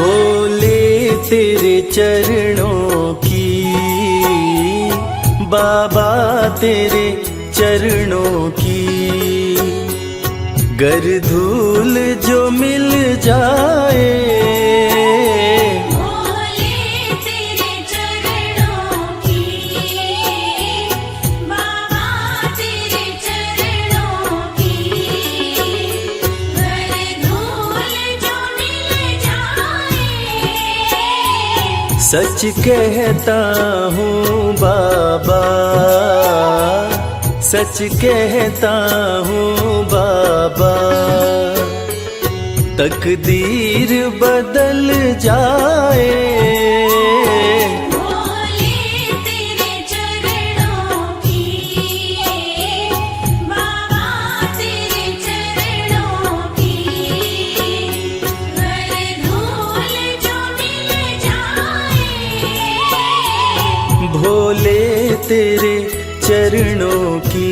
भोले तेरे चरणों की, बाबा तेरे चरणों की, गर धूल जो मिल जाए, भोले तेरे चरणों की, बाबा तेरे चरणों की, गर धूल जो मिल जाए। सच कहता हूँ बाबा, सच कहता हूँ बाबा, तकदीर बदल जाए। भोले तेरे चरणों की, बाबा तेरे चरणों की, गर धूल जो मिल जाए। भोले तेरे चरणों की।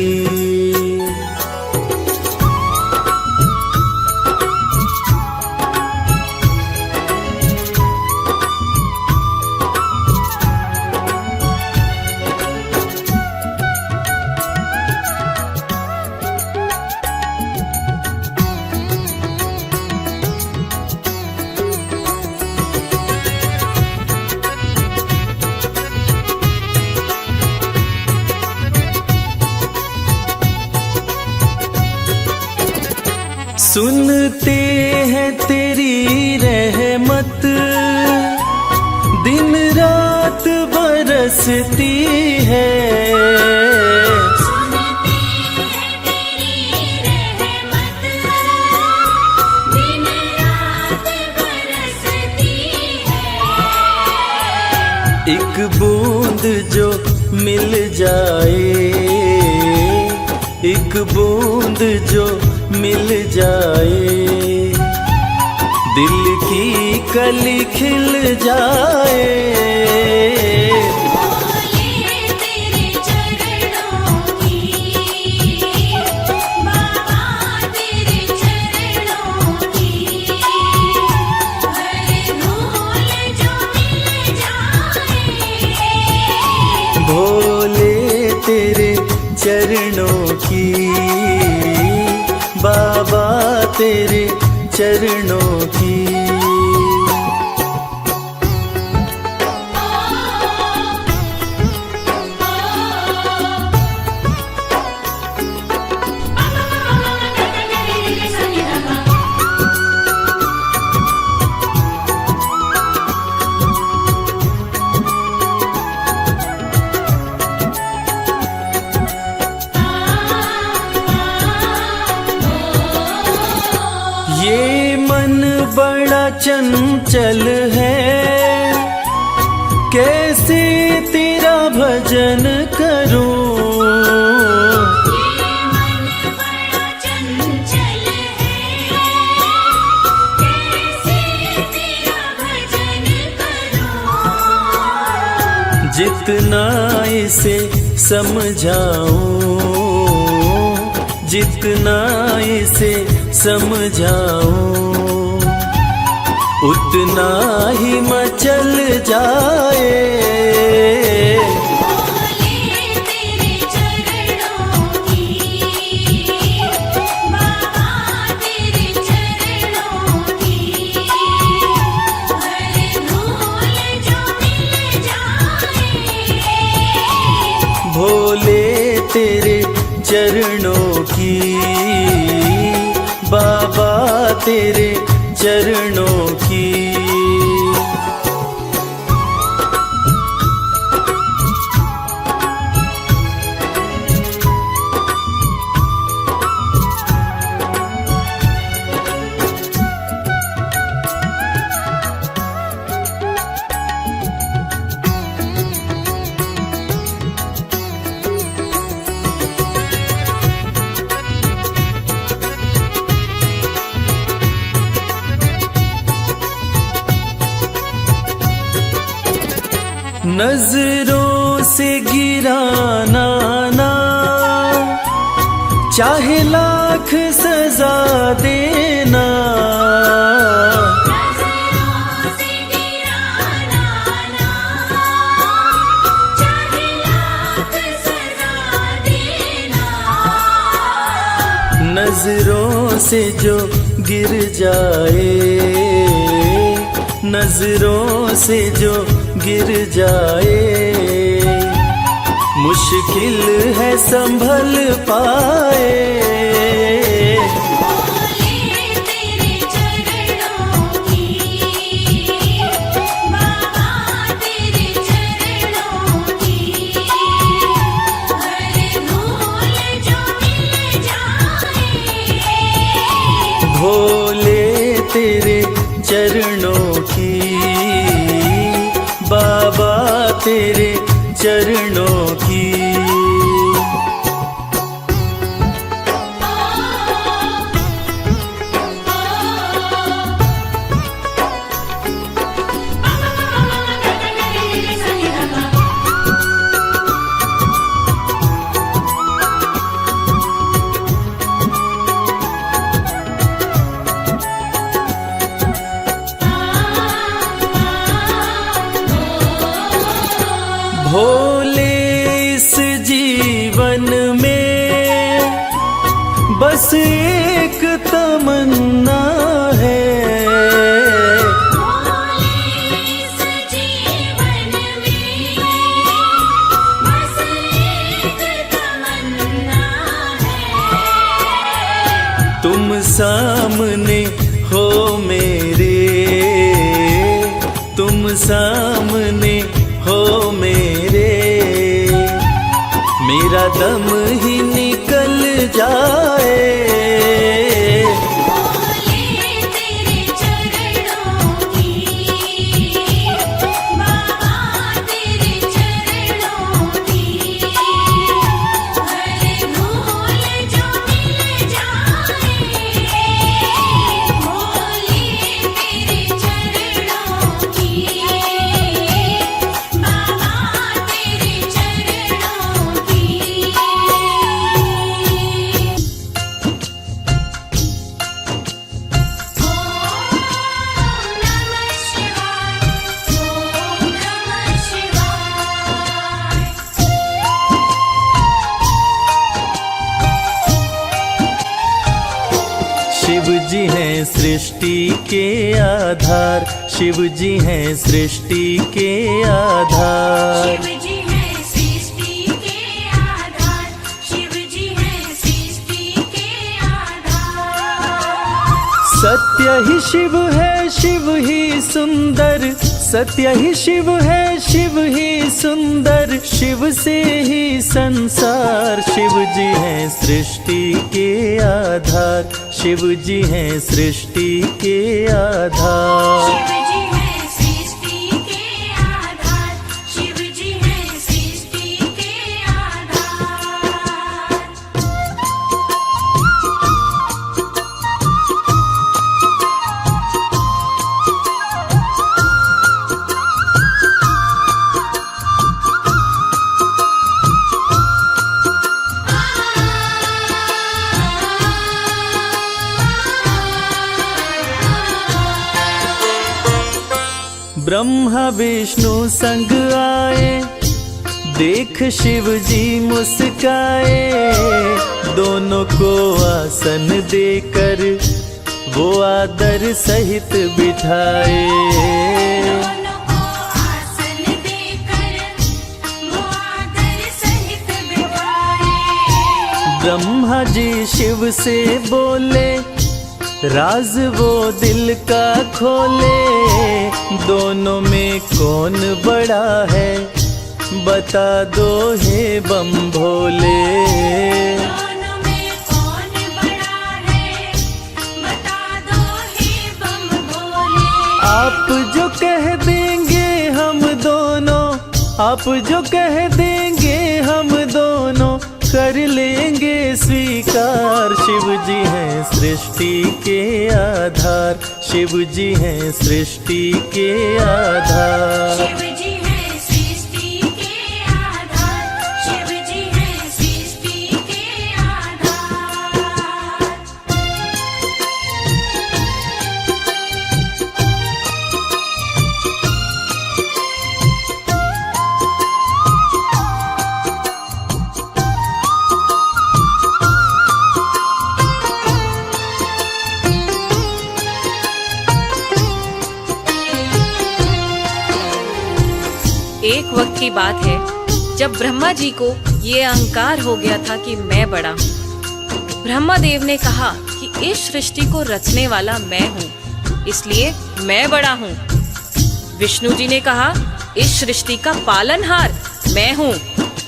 सुनते हैं तेरी रहमत, दिन रात बरसती है। सुनते हैं तेरी रहमत, दिन रात बरसती है। एक बूंद जो मिल जाए, एक बूंद जो मिल जाए, दिल की कली खिल जाए। भोले तेरे चरणों की, बाबा तेरे चरणों की, गर धूल जो मिल जाए। भोले तेरे चरणों की, बाबा तेरे चरणों की। ये मन बड़ा चंचल है, कैसे तेरा भजन करूं। ये मन बड़ा चंचल है, कैसे तेरा भजन करूं। जितना इसे समझाऊं, जितना इसे समझाऊं, उतना ही मचल जाए। भोले तेरे चरणों की, बाबा तेरे चरणों की, गर धूल जो मिल जाए। भोले तेरे चरणों की, बाबा तेरे चरणों की। नजरों से गिराना ना, चाहे लाख सजा देना। नजरों से नजरों से जो गिर जाए, नजरों से जो गिर जाए, मुश्किल है संभल पाए। भोले तेरे चरणों की, बाबा तेरे चरणों की, हर भूल जो मिल जाए। भोले तेरे चरणों की, बाबा तेरे चरणों की। भोले इस जीवन में बस एक तमन्ना है, भोले इस जीवन में बस एक तमन्ना है। तुम सामने हो मेरे, तुम सामने हो मेरे, मेरा दम ही निकल जाए। भोले तेरे चरणों की, बाबा तेरे चरणों की, हर भूल जो मिल जाए। भोले तेरे चरणों की, बाबा तेरे चरणों की। ओम नमः शिवाय, ओम नमः शिवाय। शिव जी हैं सृष्टि के आधार, शिव जी हैं सृष्टि के आधार। शिव जी है सृष्टि के आधार, शिव जी है सृष्टि के आधार। सत्य ही शिव है, शिव ही सुंदर, सत्य ही शिव है, शिव ही सुंदर, शिव से ही संसार। शिव जी हैं सृष्टि के आधार, शिव जी हैं सृष्टि के आधार। शिव जी है सृष्टि के आधार, शिव जी है सृष्टि के आधार। ब्रह्मा विष्णु संग आए, देख शिव जी मुस्काए, दोनों को आसन देकर वो आदर सहित बिठाए। दोनों को आसन देकर वो आदर सहित बिठाए। ब्रह्मा जी शिव से बोले, राज वो दिल का खोले, दोनों में कौन बड़ा है, बता दो हे बम भोले। दोनों में कौन बड़ा है, बता दो हे बम भोले। आप जो कह देंगे हम दोनों, आप जो कह देंगे हम दोनों, कर लेंगे स्वीकार। शिव जी हैं सृष्टि के आधार, शिव जी हैं सृष्टि के आधार। शिव जी है सृष्टि के आधार, शिव जी है सृष्टि के आधार। एक वक्त की बात है जब ब्रह्मा जी को ये अहंकार हो गया था कि मैं बड़ा हूँ। ब्रह्मा देव ने कहा कि इस सृष्टि को रचने वाला मैं हूँ, इसलिए मैं बड़ा हूँ। विष्णु जी ने कहा इस सृष्टि का पालनहार मैं हूँ,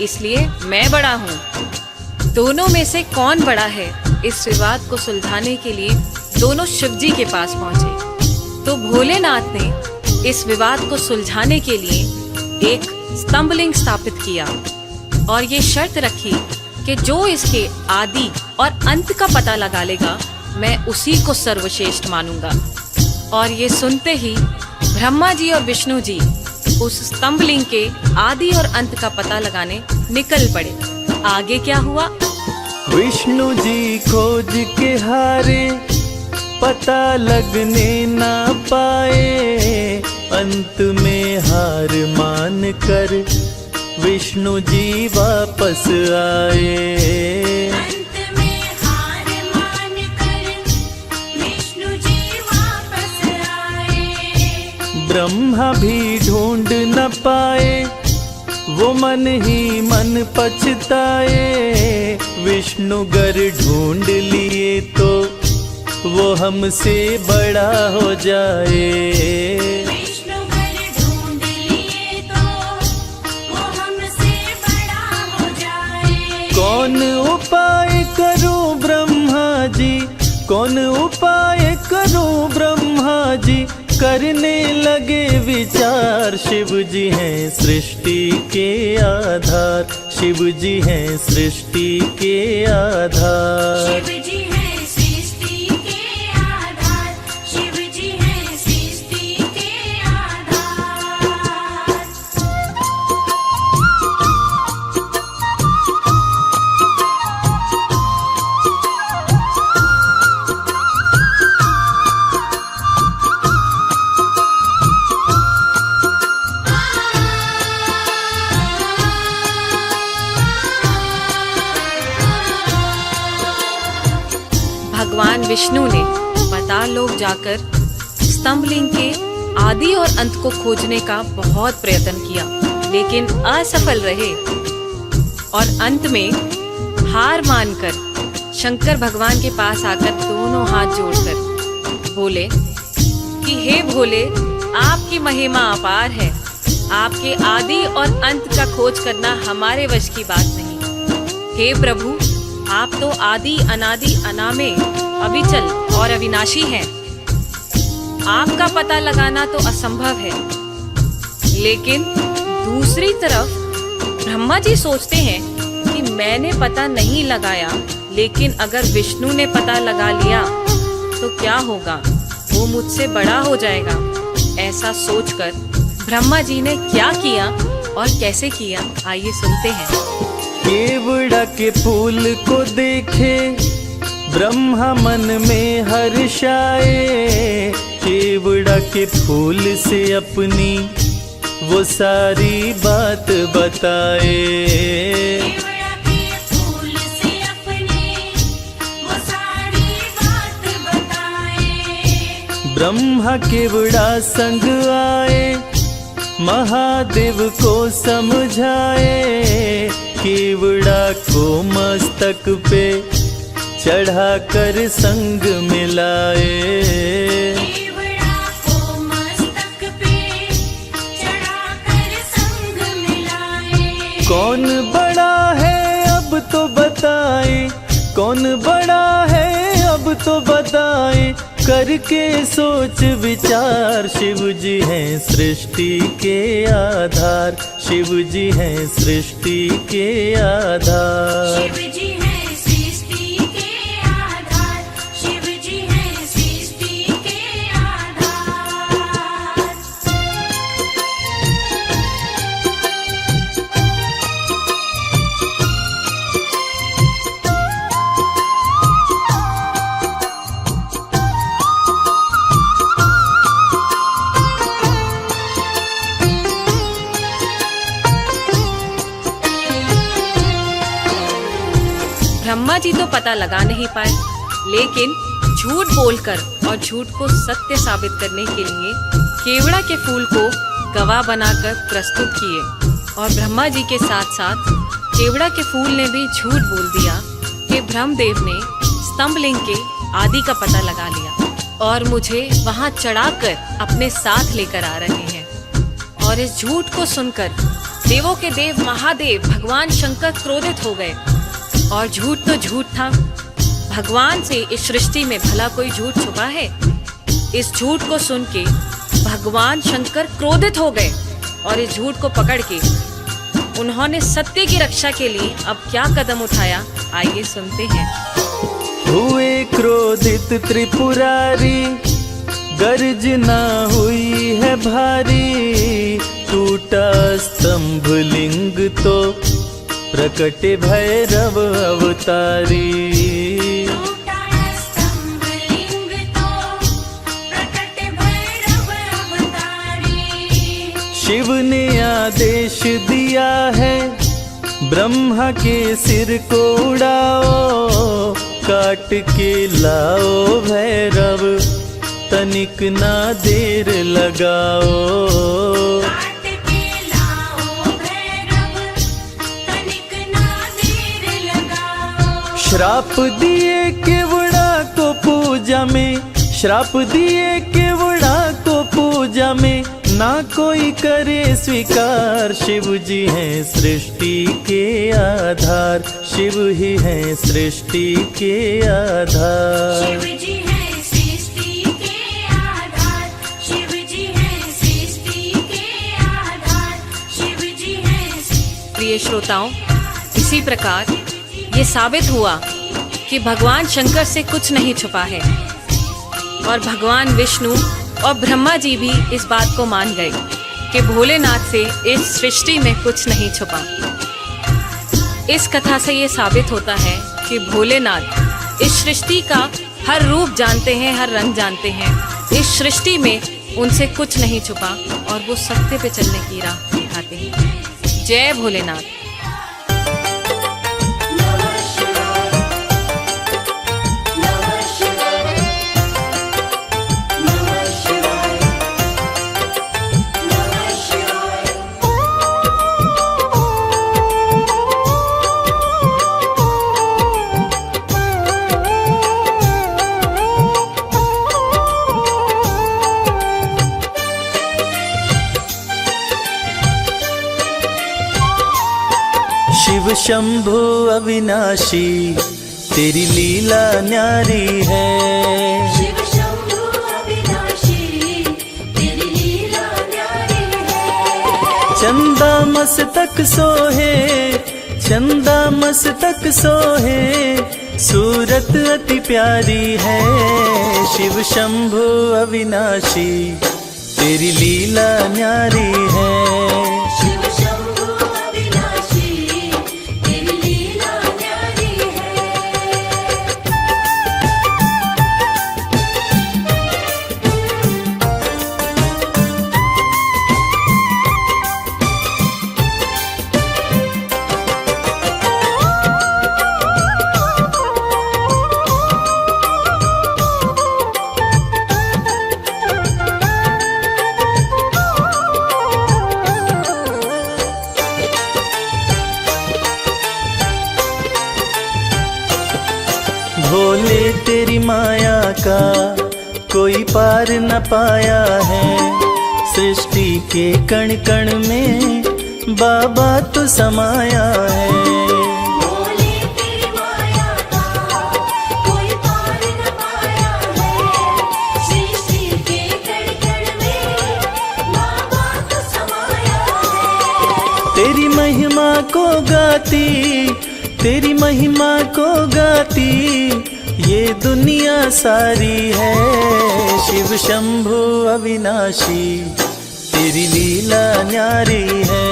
इसलिए मैं बड़ा हूँ। दोनों में से कौन बड़ा है, इस विवाद को सुलझाने के लिए दोनों शिव जी के पास पहुंचे। तो भोलेनाथ ने इस विवाद को सुलझाने के लिए एक स्तंभलिंग स्थापित किया और ये शर्त रखी कि जो इसके आदि और अंत का पता लगा लेगा, मैं उसी को सर्वश्रेष्ठ मानूंगा। और ये सुनते ही ब्रह्मा जी और विष्णु जी उस स्तंभलिंग के आदि और अंत का पता लगाने निकल पड़े। आगे क्या हुआ? विष्णु जी खोज के हारे, पता लगने ना पाए। अंत में हार मान कर विष्णु जी वापस आए। अंत में हार मान कर विष्णु जी वापस आए। ब्रह्मा भी ढूंढ न पाए, वो मन ही मन पछताए। विष्णु गर ढूंढ लिए तो वो हमसे बड़ा हो जाए। विष्णु घर ढूंढ लिए तो वो हमसे बड़ा हो जाए। कौन उपाय करूं ब्रह्मा जी, कौन उपाय करूं ब्रह्मा जी, करने लगे विचार। शिव जी हैं सृष्टि के आधार, शिव जी हैं सृष्टि के आधार। शिव जी है सृष्टि के आधार, शिव जी है सृष्टि के आधार। भगवान विष्णु ने पाताल लोक जाकर स्तंभलिंग के आदि और अंत को खोजने का बहुत प्रयत्न किया, लेकिन असफल रहे। और अंत में हार मानकर शंकर भगवान के पास आकर दोनों हाथ जोड़कर बोले कि हे भोले, आपकी महिमा अपार है, आपके आदि और अंत का खोज करना हमारे वश की बात नहीं। हे प्रभु, आप तो आदि अनादि अनामे, अविचल और अविनाशी हैं। आपका पता लगाना तो असंभव है। लेकिन दूसरी तरफ ब्रह्मा जी सोचते हैं कि मैंने पता नहीं लगाया, लेकिन अगर विष्णु ने पता लगा लिया तो क्या होगा, वो मुझसे बड़ा हो जाएगा। ऐसा सोचकर ब्रह्मा जी ने क्या किया और कैसे किया, आइए सुनते हैं। केवड़ा के फूल को देखे ब्रह्मा मन में हर्षाए। केवड़ा के फूल से अपनी वो सारी बात बताए। केवड़ा के फूल से अपनी वो सारी बात बताए। ब्रह्मा केवड़ा संग आए, महादेव को समझाए। केवड़ा को मस्तक पे चढ़ाकर संग मिलाए। केवड़ा को मस्तक पे चढ़ाकर संग मिलाए। कौन बड़ा है अब तो बताए, कौन बड़ा है अब तो बताए। करके सोच विचार, शिव जी हैं सृष्टि के आधार, शिव जी हैं सृष्टि के आधार। शिव जी है सृष्टि के आधार, शिव जी है सृष्टि के आधार। ब्रह्मा जी तो पता लगा नहीं पाए, लेकिन झूठ बोलकर और झूठ को सत्य साबित करने के लिए केवड़ा के फूल को गवाह बनाकर प्रस्तुत किए। और ब्रह्मा जी के साथ साथ केवड़ा के फूल ने भी झूठ बोल दिया कि ब्रह्मदेव ने स्तंभलिंग के आदि का पता लगा लिया और मुझे वहां चढ़ाकर अपने साथ लेकर आ रहे हैं। और इस झूठ को सुनकर देवों के देव महादेव भगवान शंकर क्रोधित हो गए। और झूठ तो झूठ था, भगवान से इस सृष्टि में भला कोई झूठ छुपा है? इस झूठ को सुन के भगवान शंकर क्रोधित हो गए और इस झूठ को पकड़ के उन्होंने सत्य की रक्षा के लिए अब क्या कदम उठाया, आइए सुनते हैं। हुए क्रोधित त्रिपुरारी, गर्जना हुई है भारी, टूटा स्तंभ लिंग तो प्रकट भैरव अवतारी। टूटा स्तंभ लिंग तो प्रकट भैरव अवतारी। शिव ने आदेश दिया है ब्रह्मा के सिर को उड़ाओ, काट के लाओ भैरव तनिक ना देर लगाओ। काट के लाओ भैरव तनिक ना देर लगाओ। श्राप दिए केवड़ा को पूजा में, श्राप दिए केवड़ा को पूजा में, ना कोई करे स्वीकार। शिव जी हैं सृष्टि के आधार, शिव ही हैं सृष्टि के आधार। शिव जी हैं सृष्टि के आधार, शिव जी हैं सृष्टि के आधार, शिव जी हैं। प्रिय श्रोताओं, इसी प्रकार ये साबित हुआ कि भगवान शंकर से कुछ नहीं छुपा है और भगवान विष्णु और ब्रह्मा जी भी इस बात को मान गए कि भोलेनाथ से इस सृष्टि में कुछ नहीं छुपा। इस कथा से ये साबित होता है कि भोलेनाथ इस सृष्टि का हर रूप जानते हैं, हर रंग जानते हैं। इस सृष्टि में उनसे कुछ नहीं छुपा और वो सत्य पे चलने की राह दिखाते हैं। जय भोलेनाथ। शिव शंभु अविनाशी, तेरी लीला न्यारी है। शिव शंभु अविनाशी, तेरी लीला न्यारी है। चंदा मस्तक सोहे, चंदा मस्तक सोहे, सूरत अति प्यारी है। शिव शंभु अविनाशी, तेरी लीला न्यारी है। शिव शंभु अविनाशी, तेरी लीला न्यारी है। भोले तेरी माया का कोई पार न पाया है। सृष्टि के कण कण में बाबा तो समाया है। भोले तेरी माया का कोई पार न पाया है। सृष्टि के कण कण में बाबा तो समाया है। तेरी महिमा को गाती, तेरी महिमा को गाती ये दुनिया सारी है। शिव शंभु अविनाशी, तेरी लीला न्यारी है।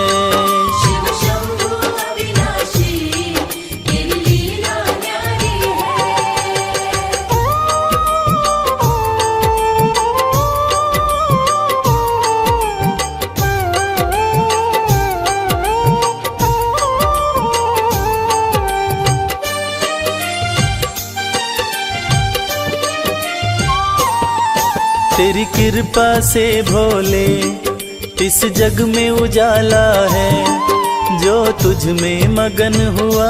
शिव शंभु अविनाशी, तेरी लीला न्यारी तेरी कृपा से भोले इस जग में उजाला है, जो तुझ में मगन हुआ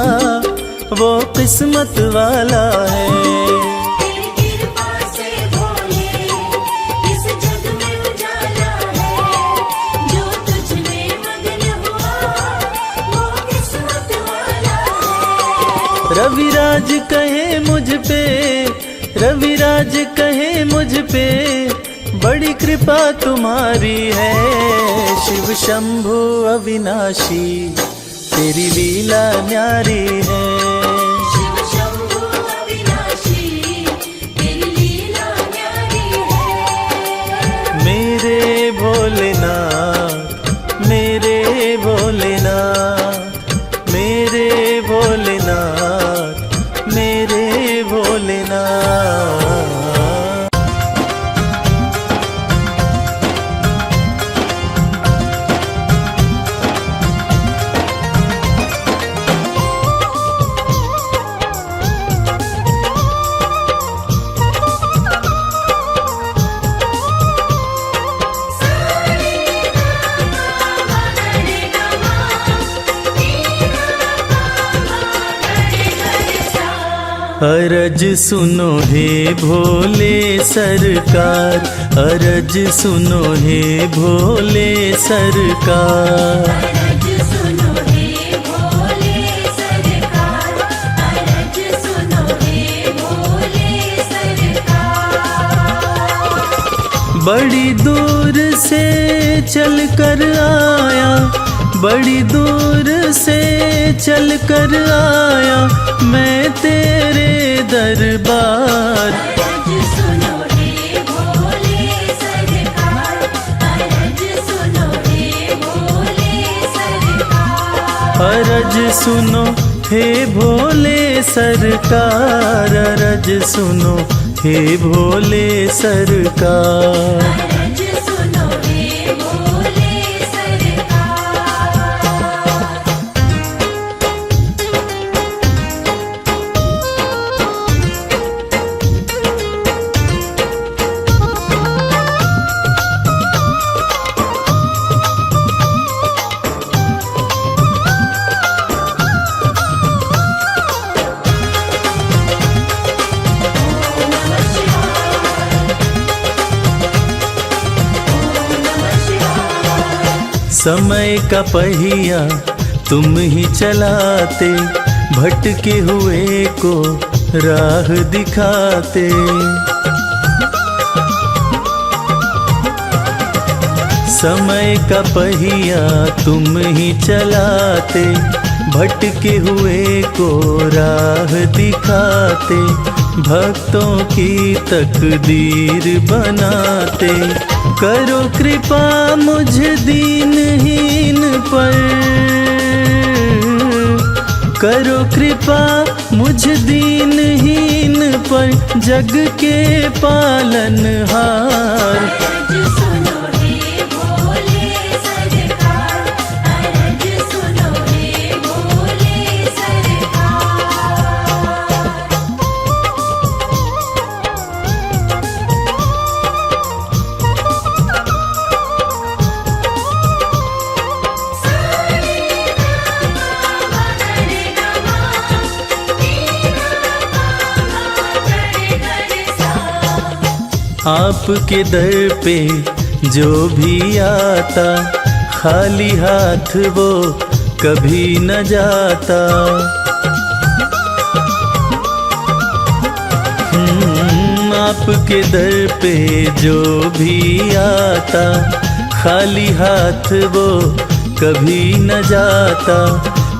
वो किस्मत वाला है। तेरी कृपा से भोले इस जग में उजाला है, जो तुझ में मगन हुआ वो किस्मत वाला है। रविराज कहे मुझ पे, रविराज कहे मुझ पे, बड़ी कृपा तुम्हारी है। शिव शंभु अविनाशी तेरी लीला न्यारी है। शिव शंभु अविनाशी तेरी लीला न्यारी है। मेरे भोलेनाथ, मेरे भोलेनाथ, मेरे भोलेनाथ, मेरे भोलेनाथ। अरज सुनो हे भोले सरकार, अरज सुनो हे भोले सरकार। अरज सुनो हे भोले सरकार, अरज सुनो हे भोले सरकार। बड़ी दूर से चल कर आया, बड़ी दूर से चल कर आया मैं तेरे दरबार। अरज सुनो हे भोले सरकार, अरज सुनो हे भोले सरकार। अरज सुनो हे भोले सरकार, अरज सुनो हे भोले सरकार। अरज सुनो हे भोले सरकार। समय का पहिया तुम ही चलाते, भटके हुए को राह दिखाते। समय का पहिया तुम ही चलाते, भटके हुए को राह दिखाते। भक्तों की तकदीर बनाते, करो कृपा मुझ दीनहीन पर, करो कृपा मुझ दीनहीन पर, जग के पालनहार। अरज सुनो हे भोले सरकार, अरज सुनो हे भोले सरकार। आपके दर पे जो भी आता, खाली हाथ वो कभी न जाता। आपके दर पे जो भी आता, खाली हाथ वो कभी न जाता।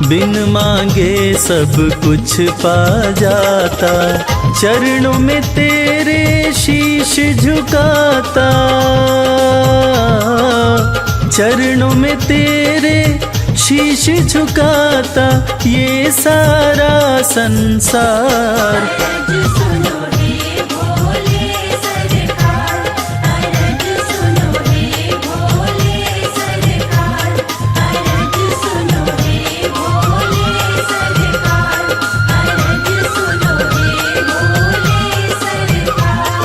बिन मांगे सब कुछ पा जाता, चरणों में तेरे शीश झुकाता, चरणों में तेरे शीश झुकाता ये सारा संसार। अरज सुनो हे भोले सरकार, अरज सुनो हे भोले सरकार, अरज सुनो हे भोले सरकार, अरज सुनो हे भोले सरकार।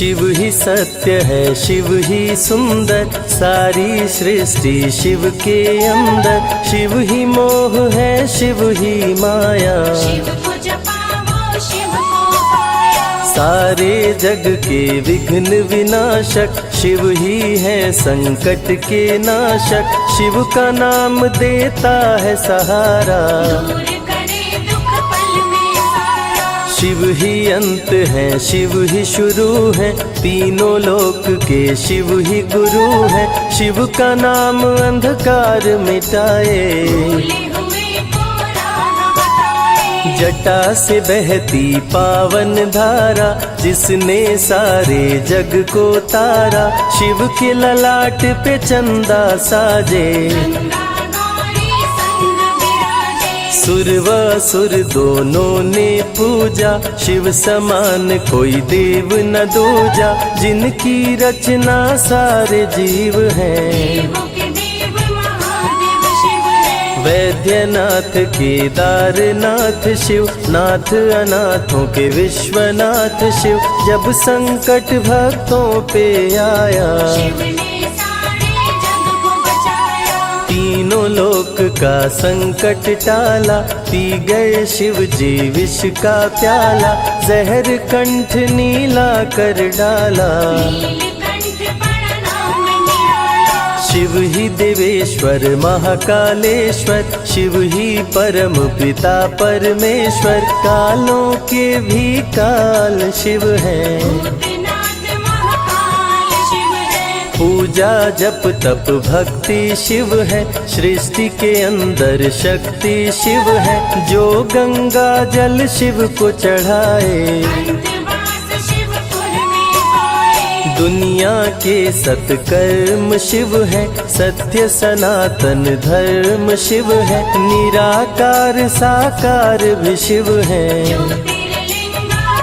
शिव ही सत्य है, शिव ही सुंदर, सारी सृष्टि शिव के अंदर। शिव ही मोह है, शिव ही माया, शिव को जपाओ शिव को पाया। सारे जग के विघ्न विनाशक, शिव ही है संकट के नाशक। शिव का नाम देता है सहारा, दूर करे दुख पल में सारा। शिव ही अंत है, शिव ही शुरू है, तीनों लोक के शिव ही गुरु है। शिव का नाम अंधकार मिटाए, भूले हुए को राह बताए। जटा से बहती पावन धारा, जिसने सारे जग को तारा। शिव के ललाट पे चंदा साजे, गंगा गौरी संग विराजे। सुर व असुर दोनों ने पूजा, शिव समान कोई देव न दूजा। जिनकी रचना सारे जीव हैं, देवों के देव महादेव शिव है। वैद्यनाथ केदारनाथ शिव, नाथ अनाथों के विश्वनाथ शिव। जब संकट भक्तों पे आया, शिव ने सारे जग को बचाया। तीनों लोक का संकट टाला, पी गए शिव जी विष का प्याला। जहर कंठ नीला कर डाला, नीलकंठ बड़ा नाम निराला। शिव ही देवेश्वर महाकालेश्वर, शिव ही परम पिता परमेश्वर। कालों के भी काल शिव हैं, भूतनाथ महाकाल शिव है। पूजा जप तप भक्ति शिव है, सृष्टि के अंदर शक्ति शिव है। जो गंगा जल शिव को चढ़ाए, अंतवास शिवपुर में पाए। दुनिया के सत्कर्म शिव है, सत्य सनातन धर्म शिव है। निराकार साकार भी शिव है, ज्योतिर्लिंगाकार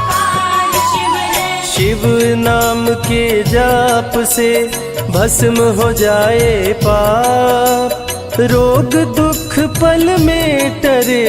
शिव है। शिव नाम के जाप से भस्म हो जाए पाप। रोग दुख पल में टरे,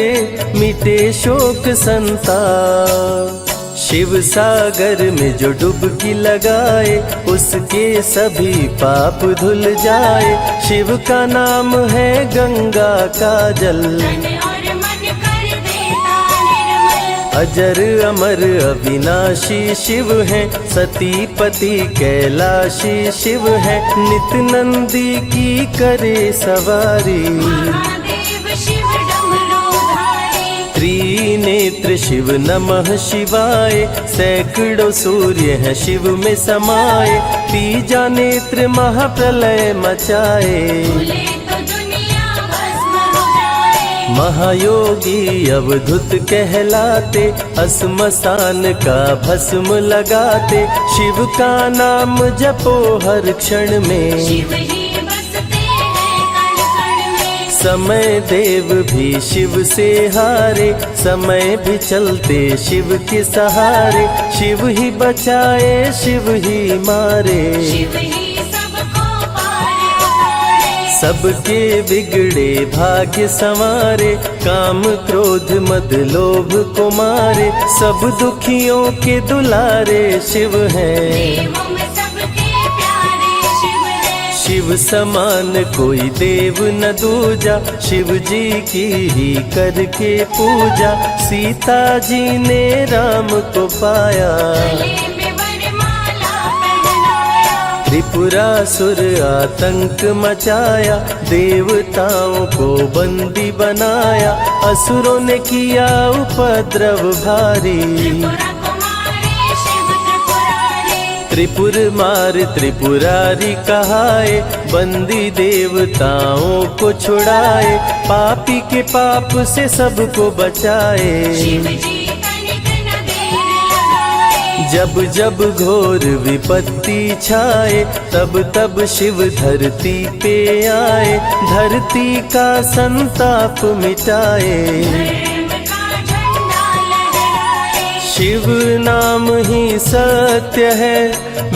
मिटे शोक संताप। शिव सागर में जो डुबकी लगाए, उसके सभी पाप धुल जाए। शिव का नाम है गंगा का जल, तन और मन कर देता निर्मल। अजर अमर अविनाशी शिव है, सती पति कैलाशी शिव है। नित नंदी की करे सवारी, महादेव शिव डमरूधारी। त्रिनेत्र शिव नमः शिवाय। सैकड़ों सूर्य हैं शिव में समाये, तीजा नेत्र महाप्रलय मचाए। भूले तो दुनिया भस्म हो जाए। महायोगी अवधूत कहलाते, असमसान का भस्म लगाते। शिव का नाम जपो हर क्षण में, शिव ही बसते हैं कण कण में। समय देव भी शिव से हारे, समय भी चलते शिव के सहारे। शिव ही बचाए शिव ही मारे, शिव ही सबको पार उतारे। सबके बिगड़े भाग्य संवारे। काम क्रोध मद लोभ को मारे, सब दुखियों के दुलारे शिव हैं। देवों में सबके प्यारे शिव है। शिव समान कोई देव न दूजा, शिव जी की ही करके पूजा। सीता जी ने राम को पाया, गले में वरमाला पहनाया। त्रिपुरासुर आतंक मचाया। देवताओं को बंदी बनाया, असुरों ने किया उपद्रव भारी। त्रिपुरा कुमारी शिव त्रिपुरारी। त्रिपुर मार त्रिपुरारी कहाए, बंदी देवताओं को छुड़ाए। पापी के पाप से सबको बचाए, शिव जी तनिक न देर लगाए। जब जब घोर विपत्ति छाए, तब तब शिव धरती पे आए। धरती का संताप मिटाए, धर्म का झंडा लहराए। शिव नाम ही सत्य है,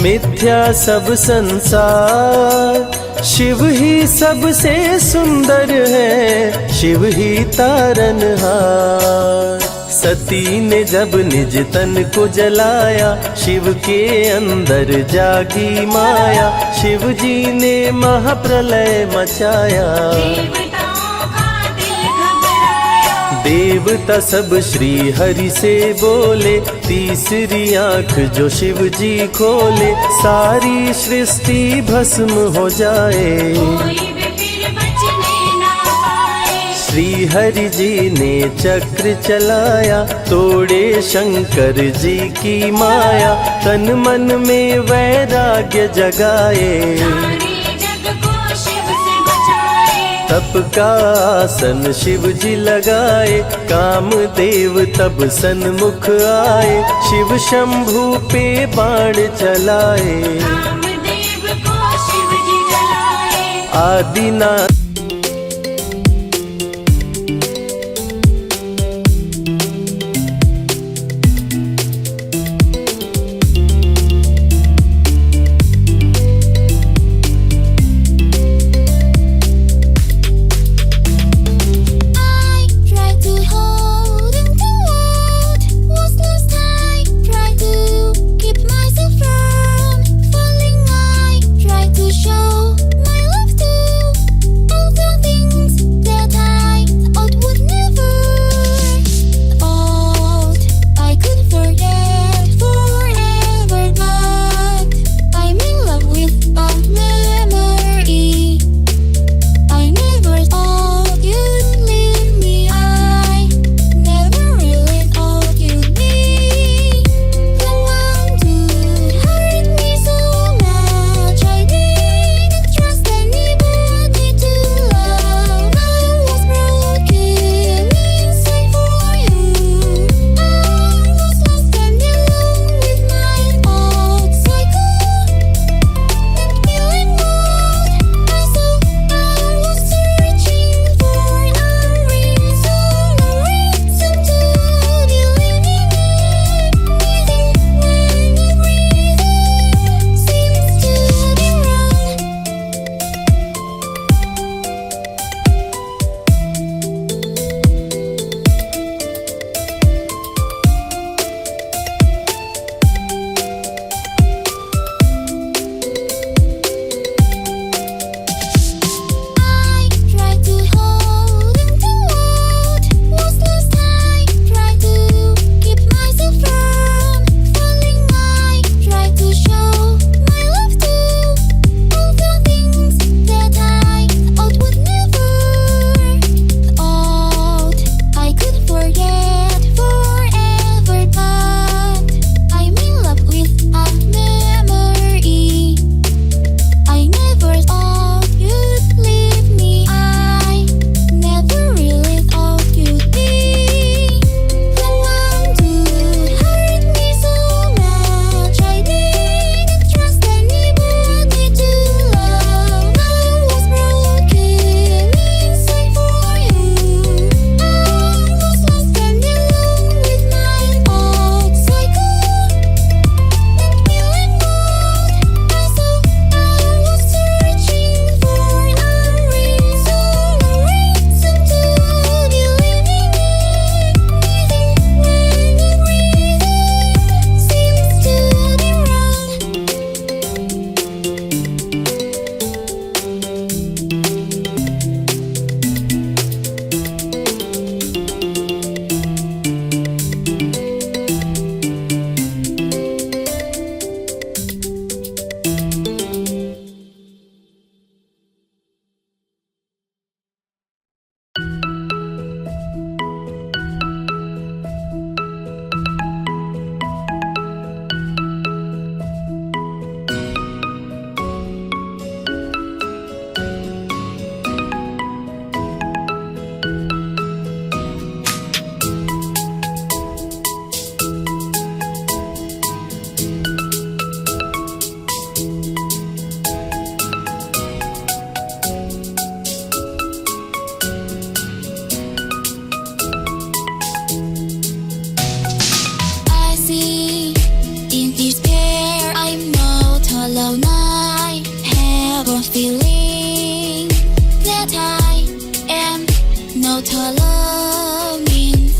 मिथ्या सब संसार। शिव ही सबसे सुंदर है, शिव ही तारनहार। सती ने जब निज तन को जलाया, शिव के अंदर जागी माया, शिव जी ने महाप्रलय मचाया। देवताओं का दिल घबराया, देवता सब श्री हरि से बोले, तीसरी आंख जो शिव जी खोले, सारी सृष्टि भस्म हो जाए। कोई भी फिर बचने ना पाए। श्री हरि जी ने चक्र चलाया, तोड़े शंकर जी की माया, तन मन में वैराग्य जगाए। सारे जग को शिव से बचाए। तप का आसन शिव जी लगाए, कामदेव तब सन्मुख आए, शिव शंभू पे बाण चलाए। कामदेव को शिव जी जलाए। Adinath I tried to hold into what was lost. I tried to keep myself from falling. I tried to show my love to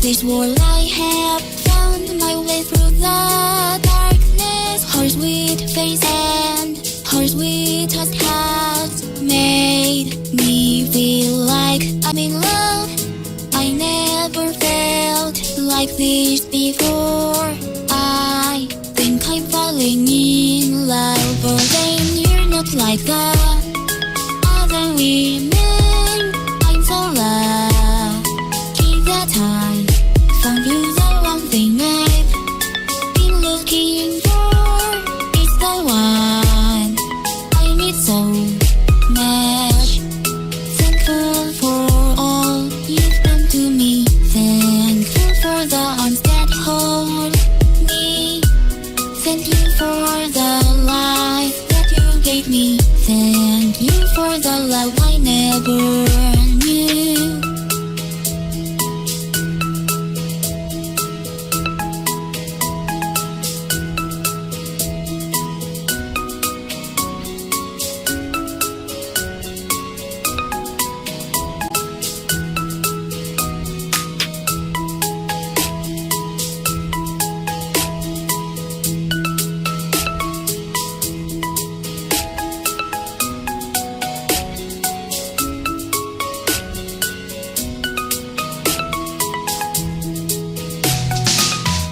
this world I have found my way through the darkness. Her sweet face and her sweet touch has made me feel like I'm in love. I never felt like this before. I think I'm falling in love, but then you're not like the other women. I'm so lucky that I found you, the one thing I've been looking for. It's the one I need so much. Thankful for all you've done to me. Thankful for the arms that hold me. Thank you for the life that you gave me. Thank you for the love I never knew.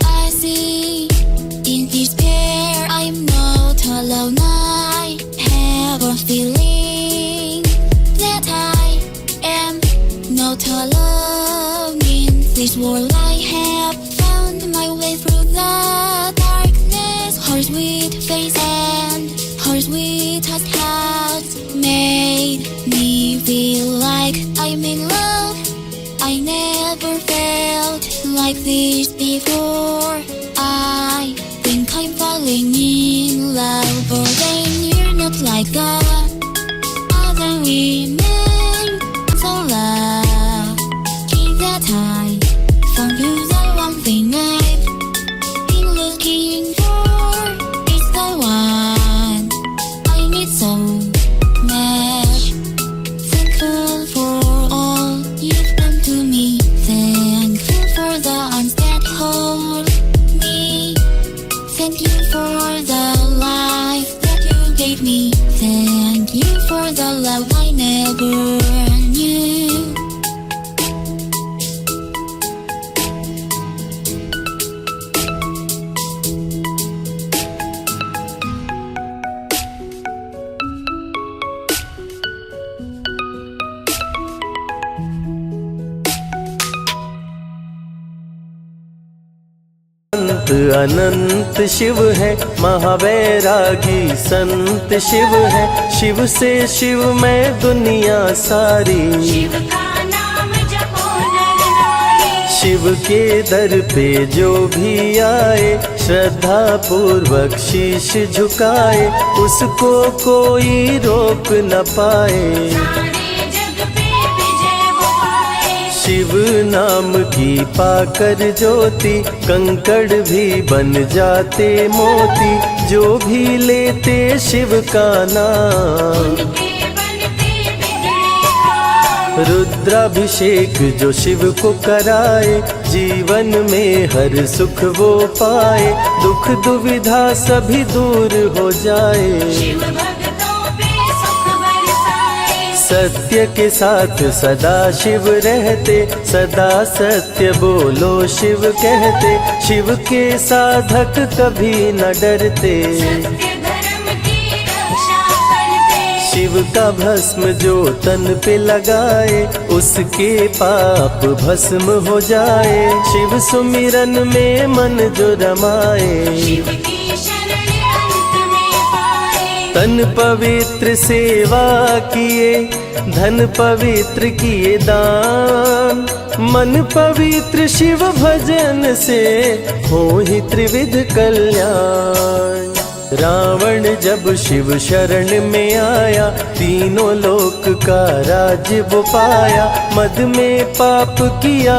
I see in despair I'm not alone. I have a feeling that I am not alone in this world. I have found my way through the darkness. Her sweet face and her sweet touch has made me feel like I'm in love. I never felt like this before. I think I'm falling in love, but then you're not like the other women. So lucky that I found you, the one thing I've been looking for. It's the one I need so much. Thankful for all you've done to me. Thankful for the arms that hold me. Thank you for the life that you gave me. Thank you for the love I never knew. संत अनंत शिव है, महावैरागी संत शिव है। शिव से शिव में दुनिया सारी, शिव का नाम जपो नर नारी। शिव के दर पे जो भी आए, श्रद्धा पूर्वक शीश झुकाए, उसको कोई रोक न पाए। सारे जग पे विजय वो पाए। शिव नाम की पाकर ज्योति, कंकड़ भी बन जाते मोती। जो भी लेते शिव का नाम, उनके बनते बिगड़े काम। रुद्राभिषेक जो शिव को कराए, जीवन में हर सुख वो पाए। दुख दुविधा सभी दूर हो जाए। शिव भक्तों पे सुख बरसाए। सत्य के साथ सदा शिव रहते, सदा सत्य बोलो शिव कहते। शिव के साधक कभी न डरते, सत्य धर्म की रक्षा करते। शिव का भस्म जो तन पे लगाए, उसके पाप भस्म हो जाए। शिव सुमिरन में मन जो रमाए, शिव की शरण अंत में पाए। तन पवित्र सेवा किए, धन पवित्र किए दान। मन पवित्र शिव भजन से, हो ही त्रिविध कल्याण। रावण जब शिव शरण में आया, तीनों लोक का राज वो पाया। मद में पाप किया